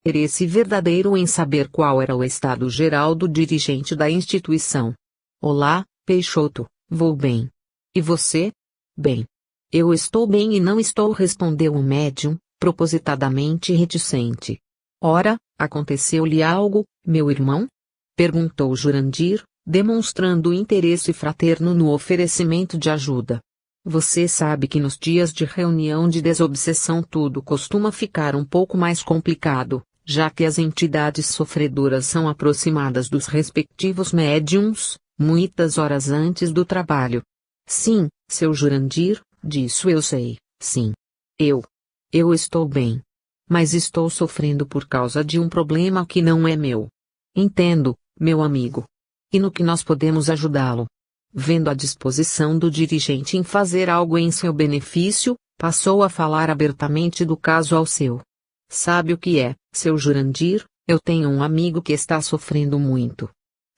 interesse verdadeiro em saber qual era o estado geral do dirigente da instituição. Olá, Peixoto, vou bem. E você? Bem. Eu estou bem e não estou, respondeu o médium, propositadamente reticente. Ora, aconteceu-lhe algo, meu irmão? Perguntou Jurandir, demonstrando interesse fraterno no oferecimento de ajuda. Você sabe que nos dias de reunião de desobsessão tudo costuma ficar um pouco mais complicado, já que as entidades sofredoras são aproximadas dos respectivos médiums, muitas horas antes do trabalho. Sim, seu Jurandir, disso eu sei, sim. Eu estou bem. Mas estou sofrendo por causa de um problema que não é meu. Entendo, meu amigo. E no que nós podemos ajudá-lo? Vendo a disposição do dirigente em fazer algo em seu benefício, passou a falar abertamente do caso ao seu. Sabe o que é, seu Jurandir? Eu tenho um amigo que está sofrendo muito.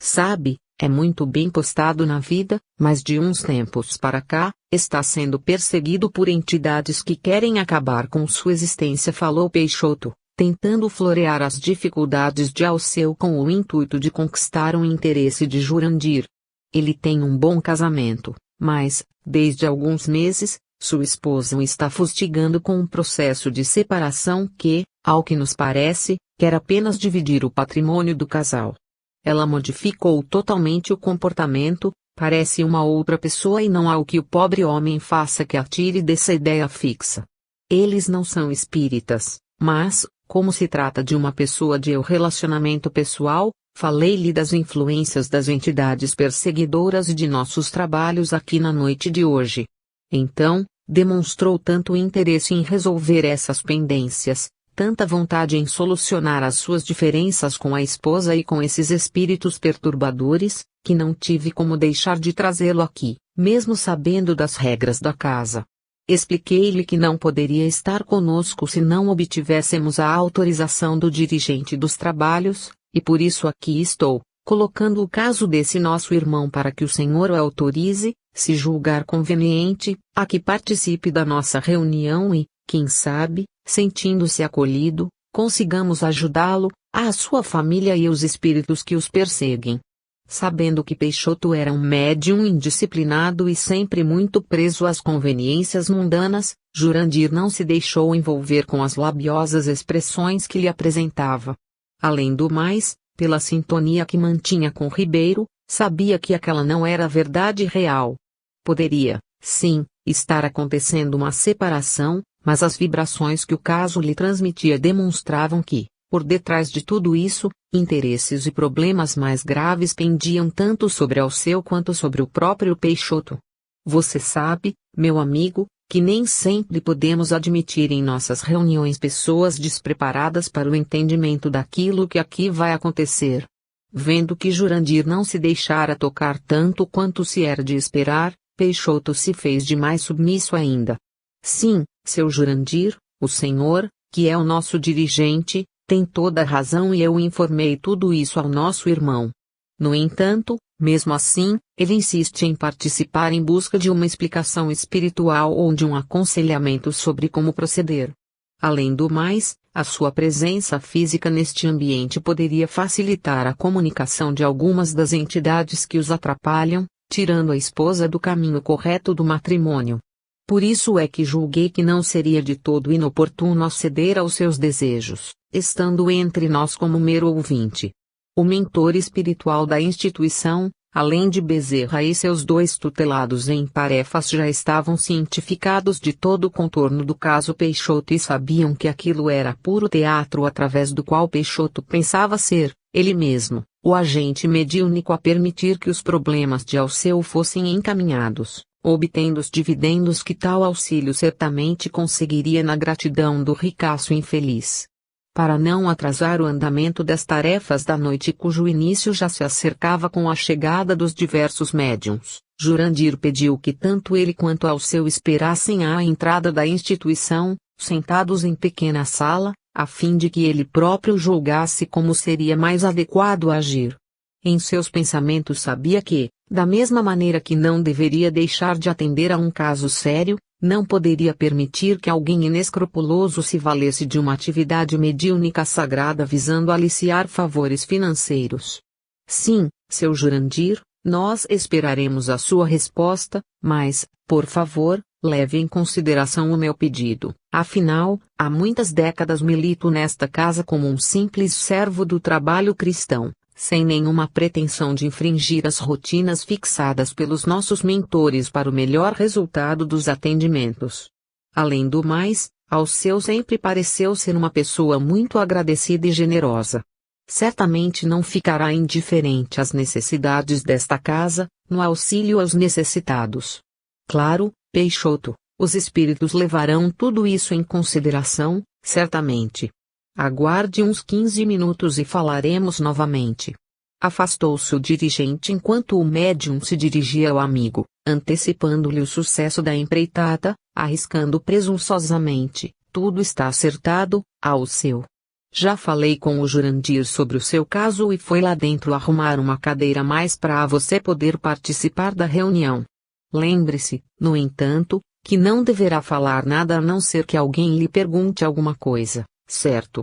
Sabe, é muito bem postado na vida, mas de uns tempos para cá, está sendo perseguido por entidades que querem acabar com sua existência, falou Peixoto, tentando florear as dificuldades de Alceu com o intuito de conquistar o interesse de Jurandir. Ele tem um bom casamento, mas, desde alguns meses, sua esposa o está fustigando com um processo de separação que, ao que nos parece, quer apenas dividir o patrimônio do casal. Ela modificou totalmente o comportamento, parece uma outra pessoa e não há o que o pobre homem faça que a tire dessa ideia fixa. Eles não são espíritas, mas, como se trata de uma pessoa de relacionamento pessoal, falei-lhe das influências das entidades perseguidoras e de nossos trabalhos aqui na noite de hoje. Então, demonstrou tanto interesse em resolver essas pendências, tanta vontade em solucionar as suas diferenças com a esposa e com esses espíritos perturbadores, que não tive como deixar de trazê-lo aqui, mesmo sabendo das regras da casa. Expliquei-lhe que não poderia estar conosco se não obtivéssemos a autorização do dirigente dos trabalhos, e por isso aqui estou, colocando o caso desse nosso irmão para que o senhor o autorize, se julgar conveniente, a que participe da nossa reunião e, quem sabe, sentindo-se acolhido, consigamos ajudá-lo, a sua família e os espíritos que os perseguem. Sabendo que Peixoto era um médium indisciplinado e sempre muito preso às conveniências mundanas, Jurandir não se deixou envolver com as labiosas expressões que lhe apresentava. Além do mais, pela sintonia que mantinha com Ribeiro, sabia que aquela não era a verdade real. Poderia, sim, estar acontecendo uma separação, mas as vibrações que o caso lhe transmitia demonstravam que, por detrás de tudo isso, interesses e problemas mais graves pendiam tanto sobre Alceu quanto sobre o próprio Peixoto. Você sabe, meu amigo, que nem sempre podemos admitir em nossas reuniões pessoas despreparadas para o entendimento daquilo que aqui vai acontecer. Vendo que Jurandir não se deixara tocar tanto quanto se era de esperar, Peixoto se fez de mais submisso ainda. Sim, seu Jurandir, o senhor, que é o nosso dirigente, tem toda a razão e eu informei tudo isso ao nosso irmão. No entanto, mesmo assim, ele insiste em participar em busca de uma explicação espiritual ou de um aconselhamento sobre como proceder. Além do mais, a sua presença física neste ambiente poderia facilitar a comunicação de algumas das entidades que os atrapalham, tirando a esposa do caminho correto do matrimônio. Por isso é que julguei que não seria de todo inoportuno aceder aos seus desejos, estando entre nós como mero ouvinte. O mentor espiritual da instituição, além de Bezerra e seus 2 tutelados em tarefas, já estavam cientificados de todo o contorno do caso Peixoto e sabiam que aquilo era puro teatro através do qual Peixoto pensava ser, ele mesmo, o agente mediúnico a permitir que os problemas de Alceu fossem encaminhados, obtendo os dividendos que tal auxílio certamente conseguiria na gratidão do ricaço infeliz. Para não atrasar o andamento das tarefas da noite cujo início já se acercava com a chegada dos diversos médiuns, Jurandir pediu que tanto ele quanto Alceu esperassem à entrada da instituição, sentados em pequena sala, a fim de que ele próprio julgasse como seria mais adequado agir. Em seus pensamentos sabia que, da mesma maneira que não deveria deixar de atender a um caso sério, Não poderia permitir que alguém inescrupuloso se valesse de uma atividade mediúnica sagrada visando aliciar favores financeiros. Sim, seu Jurandir, nós esperaremos a sua resposta, mas, por favor, leve em consideração o meu pedido. Afinal, há muitas décadas milito nesta casa como um simples servo do trabalho cristão, sem nenhuma pretensão de infringir as rotinas fixadas pelos nossos mentores para o melhor resultado dos atendimentos. Além do mais, Alceu sempre pareceu ser uma pessoa muito agradecida e generosa. Certamente não ficará indiferente às necessidades desta casa, no auxílio aos necessitados. Claro, Peixoto, os espíritos levarão tudo isso em consideração, certamente. Aguarde uns 15 minutos e falaremos novamente. Afastou-se o dirigente enquanto o médium se dirigia ao amigo, antecipando-lhe o sucesso da empreitada, arriscando presunçosamente: tudo está acertado, Alceu. Já falei com o Jurandir sobre o seu caso e foi lá dentro arrumar uma cadeira mais para você poder participar da reunião. Lembre-se, no entanto, que não deverá falar nada a não ser que alguém lhe pergunte alguma coisa, certo?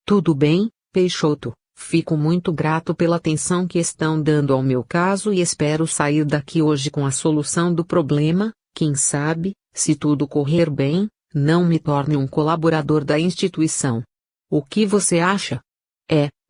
Tudo bem, Peixoto, fico muito grato pela atenção que estão dando ao meu caso e espero sair daqui hoje com a solução do problema. Quem sabe, se tudo correr bem, não me torne um colaborador da instituição. O que você acha?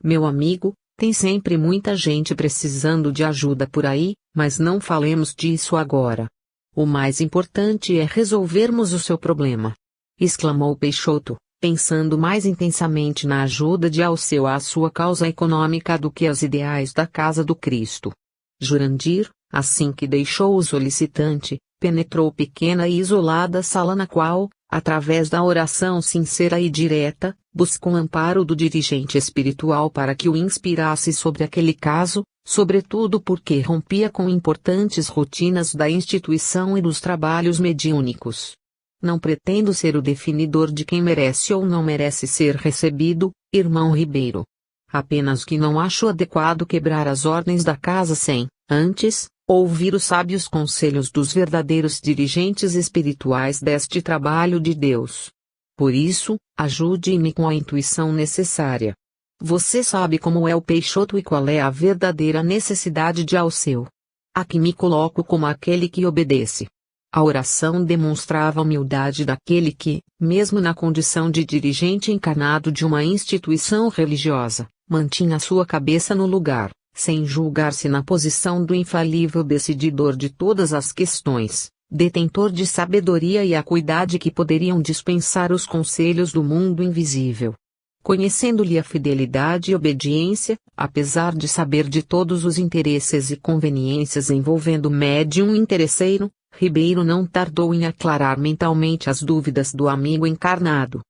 Meu amigo, tem sempre muita gente precisando de ajuda por aí, mas não falemos disso agora. O mais importante é resolvermos o seu problema. Exclamou Peixoto, pensando mais intensamente na ajuda de Alceu à sua causa econômica do que aos ideais da Casa do Cristo. Jurandir, assim que deixou o solicitante, penetrou pequena e isolada sala na qual, através da oração sincera e direta, buscou o amparo do dirigente espiritual para que o inspirasse sobre aquele caso, sobretudo porque rompia com importantes rotinas da instituição e dos trabalhos mediúnicos. Não pretendo ser o definidor de quem merece ou não merece ser recebido, irmão Ribeiro. Apenas que não acho adequado quebrar as ordens da casa sem, antes, ouvir os sábios conselhos dos verdadeiros dirigentes espirituais deste trabalho de Deus. Por isso, ajude-me com a intuição necessária. Você sabe como é o Peixoto e qual é a verdadeira necessidade de Alceu. Aqui me coloco como aquele que obedece. A oração demonstrava a humildade daquele que, mesmo na condição de dirigente encarnado de uma instituição religiosa, mantinha sua cabeça no lugar, sem julgar-se na posição do infalível decididor de todas as questões, detentor de sabedoria e acuidade que poderiam dispensar os conselhos do mundo invisível. Conhecendo-lhe a fidelidade e obediência, apesar de saber de todos os interesses e conveniências envolvendo o médium interesseiro, Ribeiro não tardou em aclarar mentalmente as dúvidas do amigo encarnado.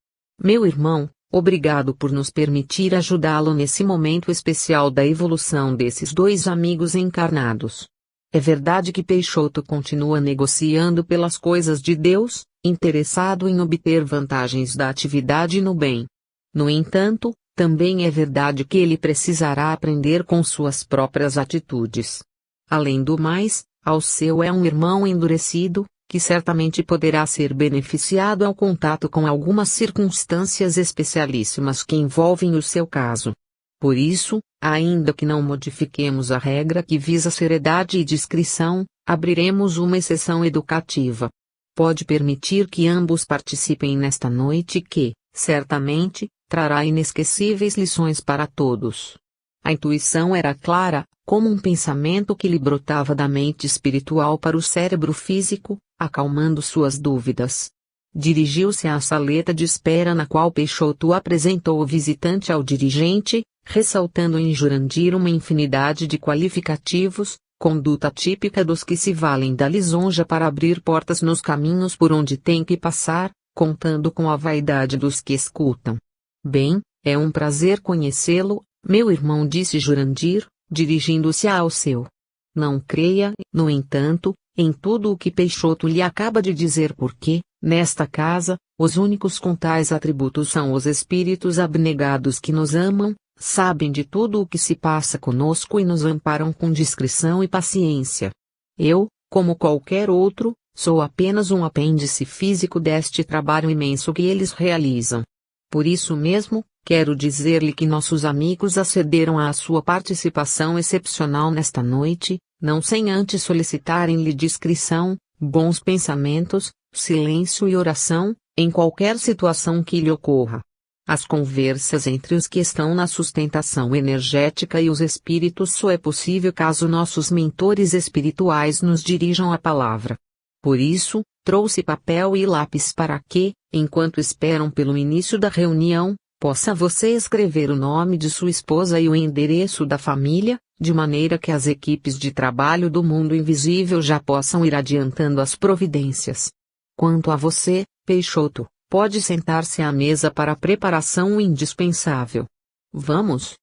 Meu irmão, obrigado por nos permitir ajudá-lo nesse momento especial da evolução desses dois amigos encarnados. É verdade que Peixoto continua negociando pelas coisas de Deus, interessado em obter vantagens da atividade no bem. No entanto, também é verdade que ele precisará aprender com suas próprias atitudes. Além do mais, Alceu é um irmão endurecido, que certamente poderá ser beneficiado ao contato com algumas circunstâncias especialíssimas que envolvem o seu caso. Por isso, ainda que não modifiquemos a regra que visa seriedade e discrição, abriremos uma exceção educativa. Pode permitir que ambos participem nesta noite que, certamente, trará inesquecíveis lições para todos. A intuição era clara, como um pensamento que lhe brotava da mente espiritual para o cérebro físico, acalmando suas dúvidas. Dirigiu-se à saleta de espera na qual Peixoto apresentou o visitante ao dirigente, ressaltando em Jurandir uma infinidade de qualificativos, conduta típica dos que se valem da lisonja para abrir portas nos caminhos por onde tem que passar, contando com a vaidade dos que escutam. Bem, é um prazer conhecê-lo, meu irmão, disse Jurandir, dirigindo-se a Alceu. Não creia, no entanto, em tudo o que Peixoto lhe acaba de dizer porque, nesta casa, os únicos com tais atributos são os espíritos abnegados que nos amam, sabem de tudo o que se passa conosco e nos amparam com discrição e paciência. Eu, como qualquer outro, sou apenas um apêndice físico deste trabalho imenso que eles realizam. Por isso mesmo, quero dizer-lhe que nossos amigos acederam à sua participação excepcional nesta noite, não sem antes solicitarem-lhe discrição, bons pensamentos, silêncio e oração, em qualquer situação que lhe ocorra. As conversas entre os que estão na sustentação energética e os espíritos só é possível caso nossos mentores espirituais nos dirijam a palavra. Por isso, trouxe papel e lápis para que, enquanto esperam pelo início da reunião, possa você escrever o nome de sua esposa e o endereço da família, de maneira que as equipes de trabalho do mundo invisível já possam ir adiantando as providências. Quanto a você, Peixoto, pode sentar-se à mesa para a preparação indispensável. Vamos?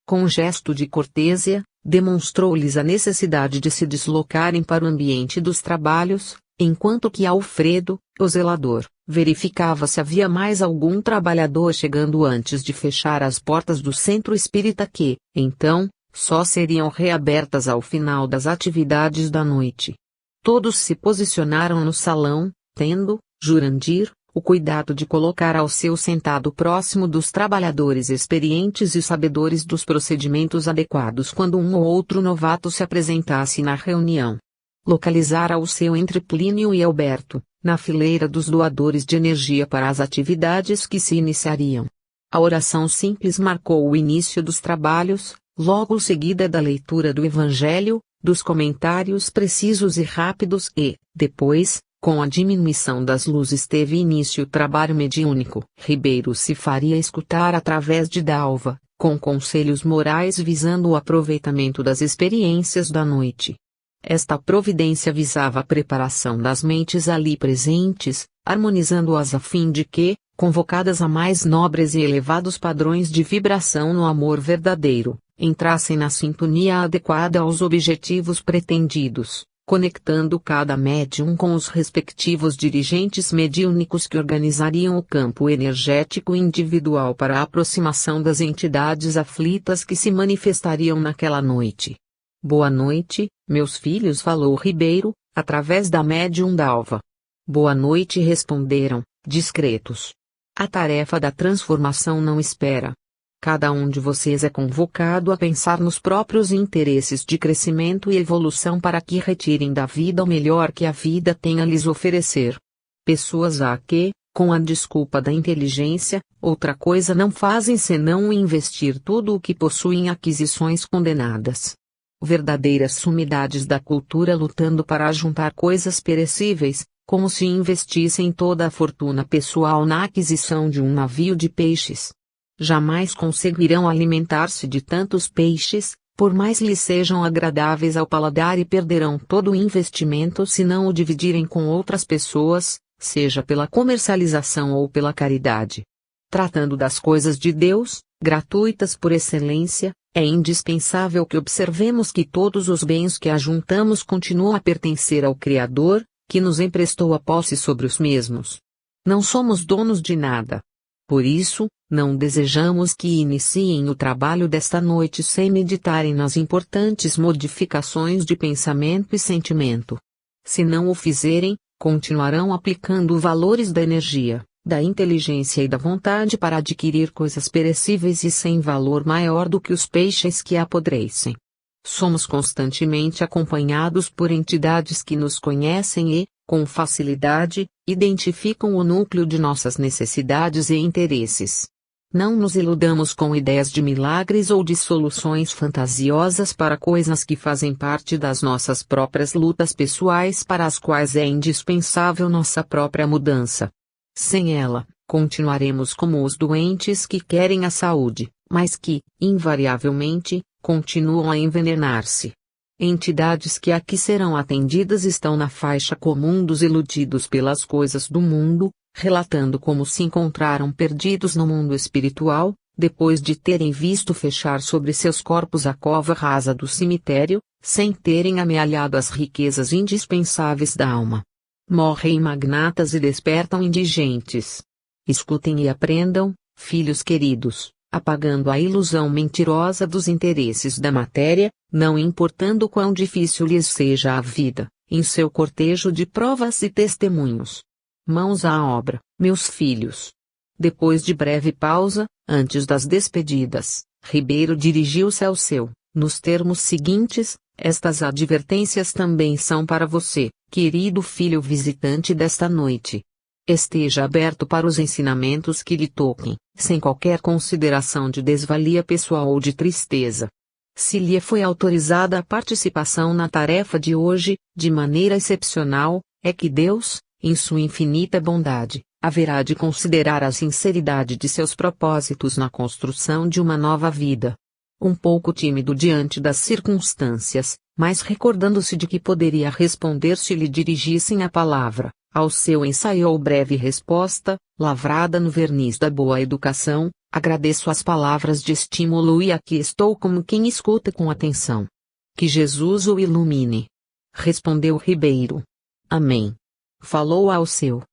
Com um gesto de cortesia, demonstrou-lhes a necessidade de se deslocarem para o ambiente dos trabalhos, enquanto que Alfredo, o zelador, verificava se havia mais algum trabalhador chegando antes de fechar as portas do centro espírita que, então, só seriam reabertas ao final das atividades da noite. Todos se posicionaram no salão, tendo, Jurandir, o cuidado de colocar ao seu sentado próximo dos trabalhadores experientes e sabedores dos procedimentos adequados quando um ou outro novato se apresentasse na reunião. Localizara o seu entre Plínio e Alberto, na fileira dos doadores de energia para as atividades que se iniciariam. A oração simples marcou o início dos trabalhos, logo seguida da leitura do Evangelho, dos comentários precisos e rápidos e, depois, com a diminuição das luzes teve início o trabalho mediúnico. Ribeiro se faria escutar através de Dalva, com conselhos morais visando o aproveitamento das experiências da noite. Esta providência visava a preparação das mentes ali presentes, harmonizando-as a fim de que, convocadas a mais nobres e elevados padrões de vibração no amor verdadeiro, entrassem na sintonia adequada aos objetivos pretendidos, conectando cada médium com os respectivos dirigentes mediúnicos que organizariam o campo energético individual para a aproximação das entidades aflitas que se manifestariam naquela noite. Boa noite, meus filhos, falou Ribeiro, através da médium Dalva. Boa noite, responderam, discretos. A tarefa da transformação não espera. Cada um de vocês é convocado a pensar nos próprios interesses de crescimento e evolução para que retirem da vida o melhor que a vida tem a lhes oferecer. Pessoas há que, com a desculpa da inteligência, outra coisa não fazem senão investir tudo o que possuem em aquisições condenadas. Verdadeiras sumidades da cultura lutando para juntar coisas perecíveis, como se investissem toda a fortuna pessoal na aquisição de um navio de peixes. Jamais conseguirão alimentar-se de tantos peixes, por mais lhes sejam agradáveis ao paladar, e perderão todo o investimento se não o dividirem com outras pessoas, seja pela comercialização ou pela caridade. Tratando das coisas de Deus, gratuitas por excelência, é indispensável que observemos que todos os bens que ajuntamos continuam a pertencer ao Criador, que nos emprestou a posse sobre os mesmos. Não somos donos de nada. Por isso, não desejamos que iniciem o trabalho desta noite sem meditarem nas importantes modificações de pensamento e sentimento. Se não o fizerem, continuarão aplicando valores da energia, da inteligência e da vontade para adquirir coisas perecíveis e sem valor maior do que os peixes que apodrecem. Somos constantemente acompanhados por entidades que nos conhecem e, com facilidade, identificam o núcleo de nossas necessidades e interesses. Não nos iludamos com ideias de milagres ou de soluções fantasiosas para coisas que fazem parte das nossas próprias lutas pessoais, para as quais é indispensável nossa própria mudança. Sem ela, continuaremos como os doentes que querem a saúde, mas que, invariavelmente, continuam a envenenar-se. Entidades que aqui serão atendidas estão na faixa comum dos iludidos pelas coisas do mundo, relatando como se encontraram perdidos no mundo espiritual, depois de terem visto fechar sobre seus corpos a cova rasa do cemitério, sem terem amealhado as riquezas indispensáveis da alma. Morrem magnatas e despertam indigentes. Escutem e aprendam, filhos queridos, apagando a ilusão mentirosa dos interesses da matéria, não importando quão difícil lhes seja a vida, em seu cortejo de provas e testemunhos. Mãos à obra, meus filhos. Depois de breve pausa, antes das despedidas, Ribeiro dirigiu-se ao seu, nos termos seguintes: estas advertências também são para você, querido filho visitante desta noite. Esteja aberto para os ensinamentos que lhe toquem, sem qualquer consideração de desvalia pessoal ou de tristeza. Se lhe foi autorizada a participação na tarefa de hoje, de maneira excepcional, é que Deus, em sua infinita bondade, haverá de considerar a sinceridade de seus propósitos na construção de uma nova vida. Um pouco tímido diante das circunstâncias, mas recordando-se de que poderia responder se lhe dirigissem a palavra, ao seu ensaiou breve resposta, lavrada no verniz da boa educação: agradeço as palavras de estímulo e aqui estou como quem escuta com atenção. Que Jesus o ilumine. Respondeu Ribeiro. Amém. Falou ao seu.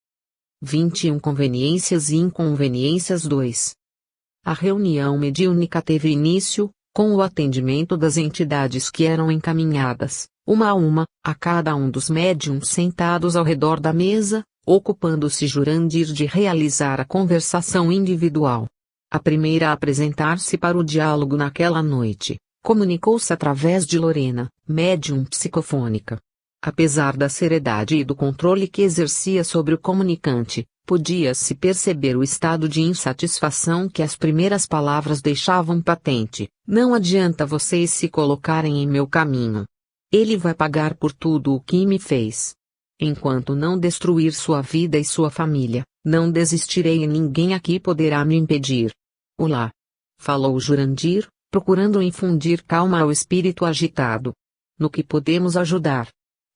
21 Conveniências e Inconveniências 2. A reunião mediúnica teve início, com o atendimento das entidades que eram encaminhadas, uma a uma, a cada um dos médiuns sentados ao redor da mesa, ocupando-se Jurandir de realizar a conversação individual. A primeira a apresentar-se para o diálogo naquela noite, comunicou-se através de Lorena, médium psicofônica. Apesar da seriedade e do controle que exercia sobre o comunicante, podia-se perceber o estado de insatisfação que as primeiras palavras deixavam patente: não adianta vocês se colocarem em meu caminho. Ele vai pagar por tudo o que me fez. Enquanto não destruir sua vida e sua família, não desistirei e ninguém aqui poderá me impedir. Olá! Falou Jurandir, procurando infundir calma ao espírito agitado. No que podemos ajudar?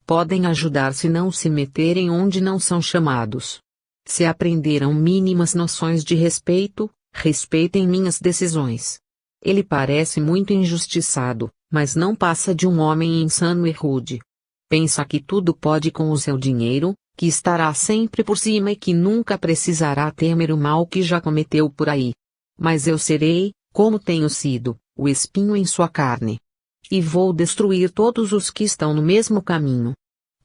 Podem ajudar se não se meterem onde não são chamados. Se aprenderam mínimas noções de respeito, respeitem minhas decisões. Ele parece muito injustiçado, mas não passa de um homem insano e rude. Pensa que tudo pode com o seu dinheiro, que estará sempre por cima e que nunca precisará temer o mal que já cometeu por aí. Mas eu serei, como tenho sido, o espinho em sua carne. E vou destruir todos os que estão no mesmo caminho.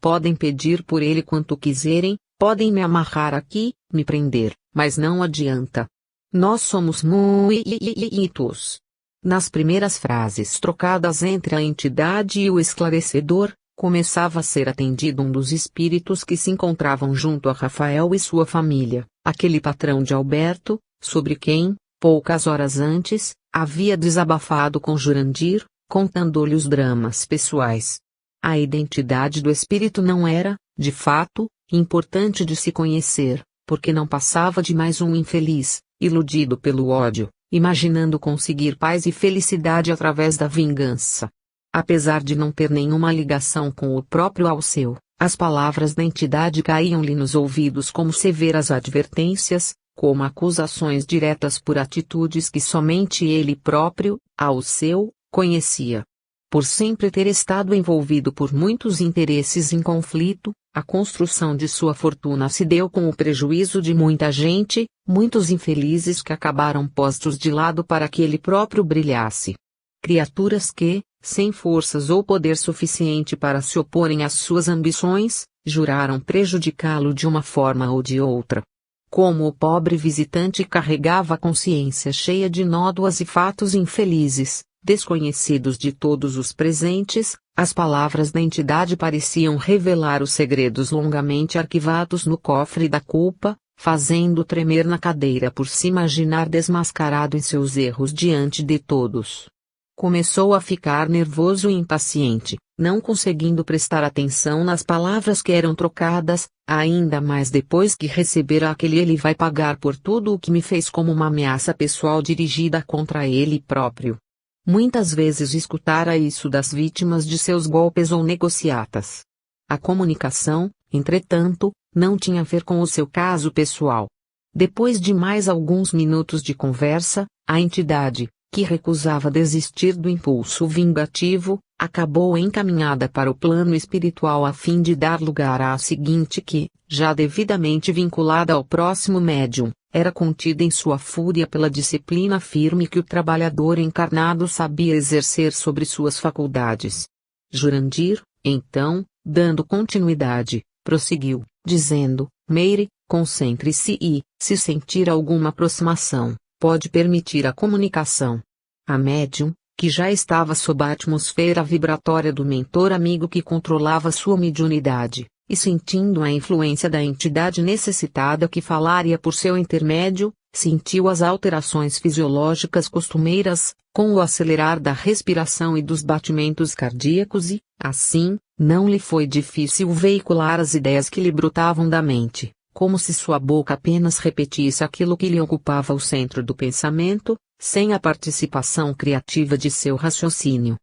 Podem pedir por ele quanto quiserem, podem me amarrar aqui, me prender, mas não adianta. Nós somos muitos. Nas primeiras frases trocadas entre a entidade e o esclarecedor, começava a ser atendido um dos espíritos que se encontravam junto a Rafael e sua família, aquele patrão de Alberto, sobre quem, poucas horas antes, havia desabafado com Jurandir, contando-lhe os dramas pessoais. A identidade do espírito não era, de fato, importante de se conhecer, porque não passava de mais um infeliz, iludido pelo ódio, imaginando conseguir paz e felicidade através da vingança. Apesar de não ter nenhuma ligação com o próprio Alceu, as palavras da entidade caíam-lhe nos ouvidos como severas advertências, como acusações diretas por atitudes que somente ele próprio, Alceu, conhecia. Por sempre ter estado envolvido por muitos interesses em conflito, a construção de sua fortuna se deu com o prejuízo de muita gente, muitos infelizes que acabaram postos de lado para que ele próprio brilhasse. Criaturas que, sem forças ou poder suficiente para se oporem às suas ambições, juraram prejudicá-lo de uma forma ou de outra. Como o pobre visitante carregava a consciência cheia de nódoas e fatos infelizes, desconhecidos de todos os presentes, as palavras da entidade pareciam revelar os segredos longamente arquivados no cofre da culpa, fazendo tremer na cadeira por se imaginar desmascarado em seus erros diante de todos. Começou a ficar nervoso e impaciente, não conseguindo prestar atenção nas palavras que eram trocadas, ainda mais depois que recebera aquele "ele vai pagar por tudo o que me fez" como uma ameaça pessoal dirigida contra ele próprio. Muitas vezes escutara isso das vítimas de seus golpes ou negociatas. A comunicação, entretanto, não tinha a ver com o seu caso pessoal. Depois de mais alguns minutos de conversa, a entidade, que recusava desistir do impulso vingativo, acabou encaminhada para o plano espiritual a fim de dar lugar à seguinte que, já devidamente vinculada ao próximo médium, era contida em sua fúria pela disciplina firme que o trabalhador encarnado sabia exercer sobre suas faculdades. Jurandir, então, Dando continuidade, prosseguiu, dizendo: Meire, concentre-se e, se sentir alguma aproximação, pode permitir a comunicação. A médium, que já estava sob a atmosfera vibratória do mentor amigo que controlava sua mediunidade, e sentindo a influência da entidade necessitada que falaria por seu intermédio, sentiu as alterações fisiológicas costumeiras, com o acelerar da respiração e dos batimentos cardíacos e, assim, não lhe foi difícil veicular as ideias que lhe brotavam da mente, como se sua boca apenas repetisse aquilo que lhe ocupava o centro do pensamento, sem a participação criativa de seu raciocínio.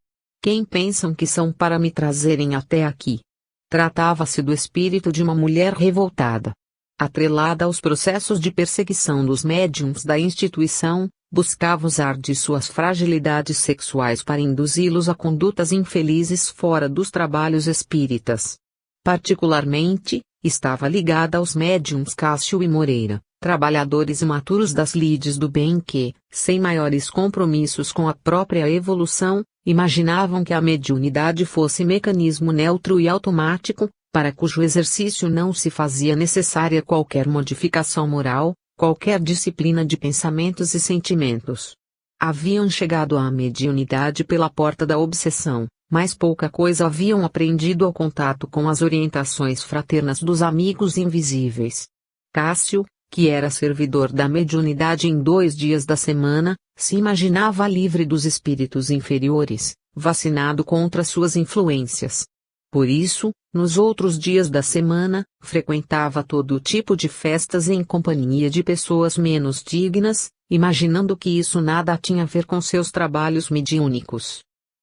Quem pensam que são para me trazerem até aqui? Tratava-se do espírito de uma mulher revoltada. Atrelada aos processos de perseguição dos médiuns da instituição, buscava usar de suas fragilidades sexuais para induzi-los a condutas infelizes fora dos trabalhos espíritas. Particularmente, estava ligada aos médiuns Cássio e Moreira, trabalhadores imaturos das lides do bem que, sem maiores compromissos com a própria evolução, imaginavam que a mediunidade fosse mecanismo neutro e automático, para cujo exercício não se fazia necessária qualquer modificação moral, qualquer disciplina de pensamentos e sentimentos. Haviam chegado à mediunidade pela porta da obsessão, mas pouca coisa haviam aprendido ao contato com as orientações fraternas dos amigos invisíveis. Cássio, que era servidor da mediunidade em 2 dias da semana, se imaginava livre dos espíritos inferiores, vacinado contra suas influências. Por isso, nos outros dias da semana, frequentava todo tipo de festas em companhia de pessoas menos dignas, imaginando que isso nada tinha a ver com seus trabalhos mediúnicos.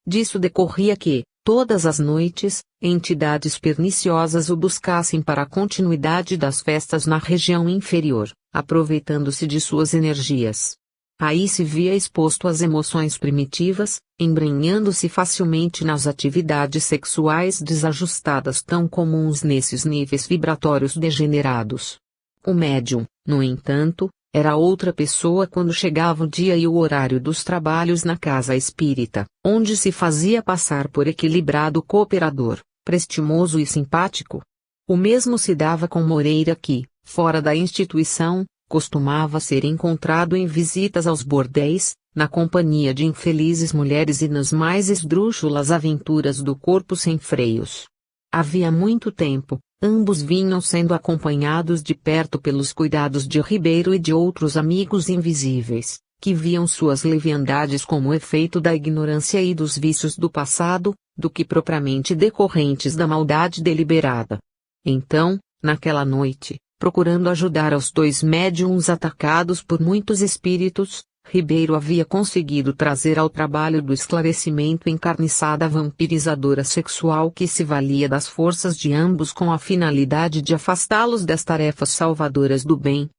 Disso decorria que, todas as noites, entidades perniciosas o buscassem para a continuidade das festas na região inferior, aproveitando-se de suas energias. Aí se via exposto às emoções primitivas, embrenhando-se facilmente nas atividades sexuais desajustadas tão comuns nesses níveis vibratórios degenerados. O médium, no entanto, era outra pessoa quando chegava o dia e o horário dos trabalhos na casa espírita, onde se fazia passar por equilibrado cooperador, prestimoso e simpático. O mesmo se dava com Moreira que, fora da instituição, costumava ser encontrado em visitas aos bordéis, na companhia de infelizes mulheres e nas mais esdrúxulas aventuras do corpo sem freios. Havia muito tempo, ambos vinham sendo acompanhados de perto pelos cuidados de Ribeiro e de outros amigos invisíveis, que viam suas leviandades como efeito da ignorância e dos vícios do passado, do que propriamente decorrentes da maldade deliberada. Então, naquela noite, procurando ajudar aos 2 médiuns atacados por muitos espíritos, Ribeiro havia conseguido trazer ao trabalho do esclarecimento encarniçada vampirizadora sexual que se valia das forças de ambos com a finalidade de afastá-los das tarefas salvadoras do bem.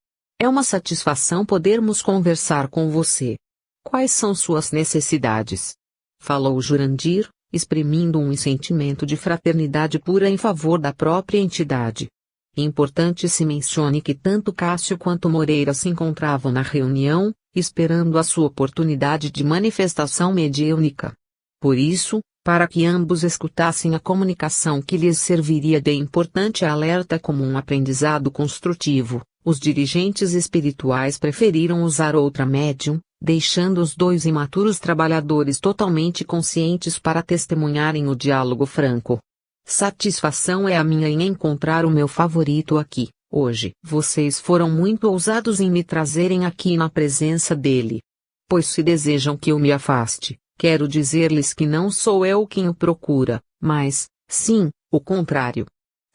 É uma satisfação podermos conversar com você. Quais são suas necessidades? Falou Jurandir, exprimindo um sentimento de fraternidade pura em favor da própria entidade. Importante se mencione que tanto Cássio quanto Moreira se encontravam na reunião, esperando a sua oportunidade de manifestação mediúnica. Por isso, para que ambos escutassem a comunicação que lhes serviria de importante alerta como um aprendizado construtivo, os dirigentes espirituais preferiram usar outra médium, deixando os 2 imaturos trabalhadores totalmente conscientes para testemunharem o diálogo franco. Satisfação é a minha em encontrar o meu favorito aqui, hoje. Vocês foram muito ousados em me trazerem aqui na presença dele. Pois se desejam que eu me afaste, quero dizer-lhes que não sou eu quem o procura, mas, sim, o contrário.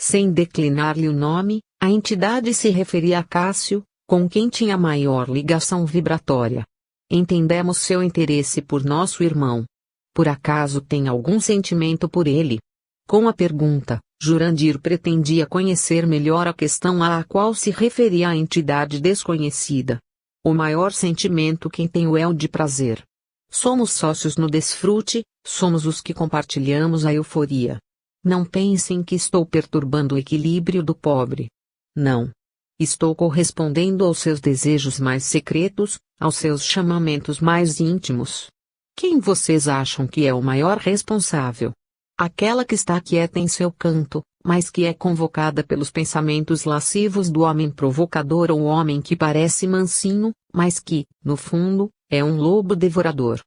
Sem declinar-lhe o nome, a entidade se referia a Cássio, com quem tinha maior ligação vibratória. Entendemos seu interesse por nosso irmão. Por acaso tem algum sentimento por ele? Com a pergunta, Jurandir pretendia conhecer melhor a questão à qual se referia a entidade desconhecida. O maior sentimento que tenho é o de prazer. Somos sócios no desfrute, somos os que compartilhamos a euforia. Não pensem que estou perturbando o equilíbrio do pobre. Não. Estou correspondendo aos seus desejos mais secretos, aos seus chamamentos mais íntimos. Quem vocês acham que é o maior responsável? Aquela que está quieta em seu canto, mas que é convocada pelos pensamentos lascivos do homem provocador ou homem que parece mansinho, mas que, no fundo, é um lobo devorador.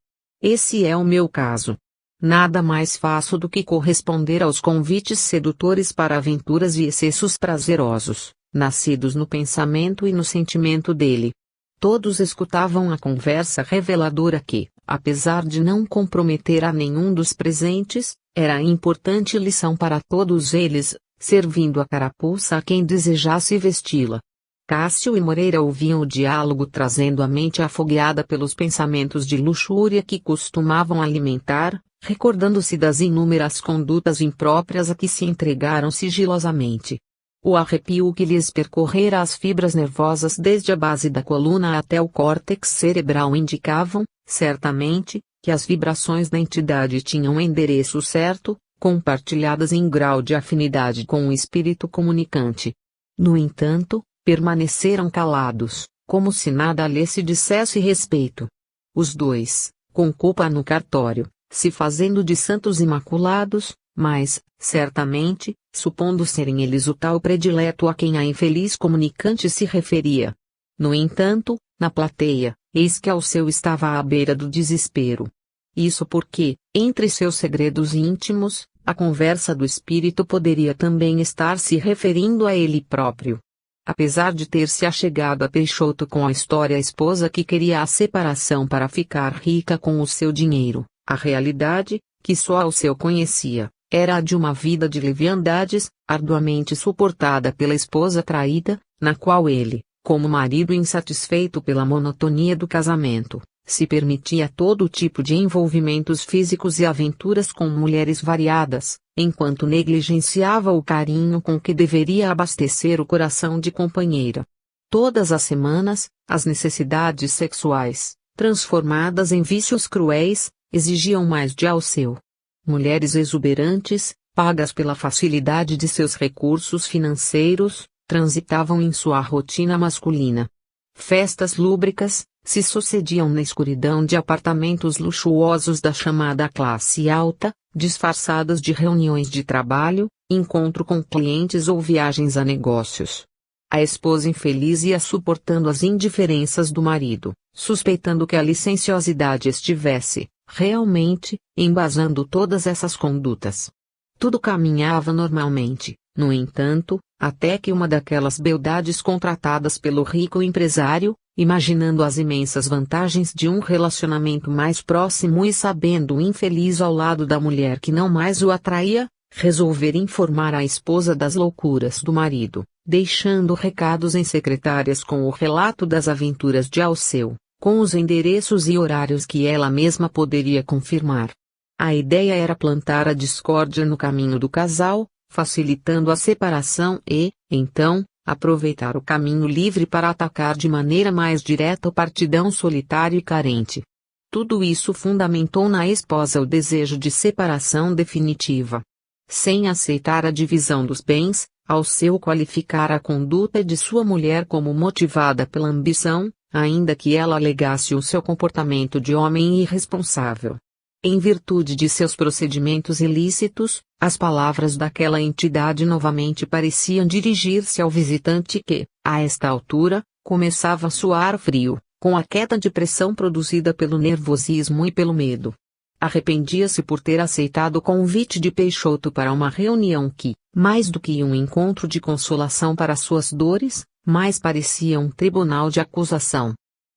Esse é o meu caso. Nada mais faço do que corresponder aos convites sedutores para aventuras e excessos prazerosos, nascidos no pensamento e no sentimento dele. Todos escutavam a conversa reveladora que, apesar de não comprometer a nenhum dos presentes, era importante lição para todos eles, servindo a carapuça a quem desejasse vesti-la. Cássio e Moreira ouviam o diálogo trazendo a mente afogueada pelos pensamentos de luxúria que costumavam alimentar, recordando-se das inúmeras condutas impróprias a que se entregaram sigilosamente. O arrepio que lhes percorrera as fibras nervosas desde a base da coluna até o córtex cerebral indicavam, certamente, que as vibrações da entidade tinham endereço certo, compartilhadas em grau de afinidade com o espírito comunicante. No entanto, permaneceram calados, como se nada lhes se dissesse respeito. Os dois, com culpa no cartório, se fazendo de santos imaculados, mas, certamente, supondo serem eles o tal predileto a quem a infeliz comunicante se referia. No entanto, na plateia, eis que Alceu estava à beira do desespero. Isso porque, entre seus segredos íntimos, a conversa do espírito poderia também estar se referindo a ele próprio. Apesar de ter se achegado a Peixoto com a história esposa que queria a separação para ficar rica com o seu dinheiro, a realidade, que só Alceu conhecia, era a de uma vida de leviandades, arduamente suportada pela esposa traída, na qual ele, como marido insatisfeito pela monotonia do casamento, se permitia todo tipo de envolvimentos físicos e aventuras com mulheres variadas, enquanto negligenciava o carinho com que deveria abastecer o coração de companheira. Todas as semanas, as necessidades sexuais, transformadas em vícios cruéis, exigiam mais de Alceu. Mulheres exuberantes, pagas pela facilidade de seus recursos financeiros, transitavam em sua rotina masculina. Festas lúbricas se sucediam na escuridão de apartamentos luxuosos da chamada classe alta, disfarçadas de reuniões de trabalho, encontro com clientes ou viagens a negócios. A esposa infeliz ia suportando as indiferenças do marido, suspeitando que a licenciosidade estivesse, realmente, embasando todas essas condutas. Tudo caminhava normalmente, no entanto, até que uma daquelas beldades contratadas pelo rico empresário, imaginando as imensas vantagens de um relacionamento mais próximo e sabendo o infeliz ao lado da mulher que não mais o atraía, resolver informar a esposa das loucuras do marido, deixando recados em secretárias com o relato das aventuras de Alceu, com os endereços e horários que ela mesma poderia confirmar. A ideia era plantar a discórdia no caminho do casal, facilitando a separação e, então, aproveitar o caminho livre para atacar de maneira mais direta o partidão solitário e carente. Tudo isso fundamentou na esposa o desejo de separação definitiva. Sem aceitar a divisão dos bens, Alceu qualificara a conduta de sua mulher como motivada pela ambição, ainda que ela alegasse o seu comportamento de homem irresponsável. Em virtude de seus procedimentos ilícitos, as palavras daquela entidade novamente pareciam dirigir-se ao visitante que, a esta altura, começava a suar frio, com a queda de pressão produzida pelo nervosismo e pelo medo. Arrependia-se por ter aceitado o convite de Peixoto para uma reunião que, mais do que um encontro de consolação para suas dores, mais parecia um tribunal de acusação.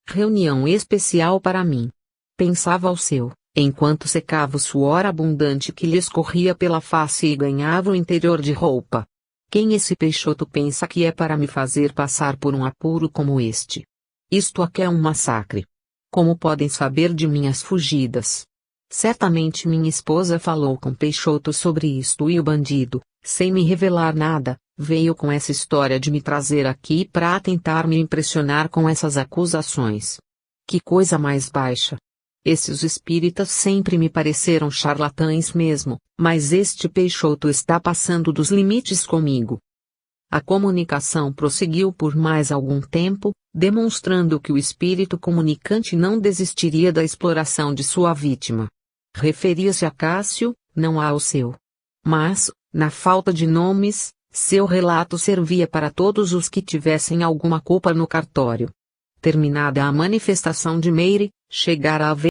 Reunião especial para mim. Pensava Alceu, enquanto secava o suor abundante que lhe escorria pela face e ganhava o interior de roupa. Quem esse Peixoto pensa que é para me fazer passar por um apuro como este? Isto aqui é um massacre. Como podem saber de minhas fugidas? Certamente minha esposa falou com Peixoto sobre isto e o bandido, sem me revelar nada, veio com essa história de me trazer aqui para tentar me impressionar com essas acusações. Que coisa mais baixa! Esses espíritas sempre me pareceram charlatães mesmo, mas este Peixoto está passando dos limites comigo. A comunicação prosseguiu por mais algum tempo, demonstrando que o espírito comunicante não desistiria da exploração de sua vítima. Referia-se a Cássio, não há o seu. Mas, na falta de nomes, seu relato servia para todos os que tivessem alguma culpa no cartório. Terminada a manifestação de Meire, chegara a vez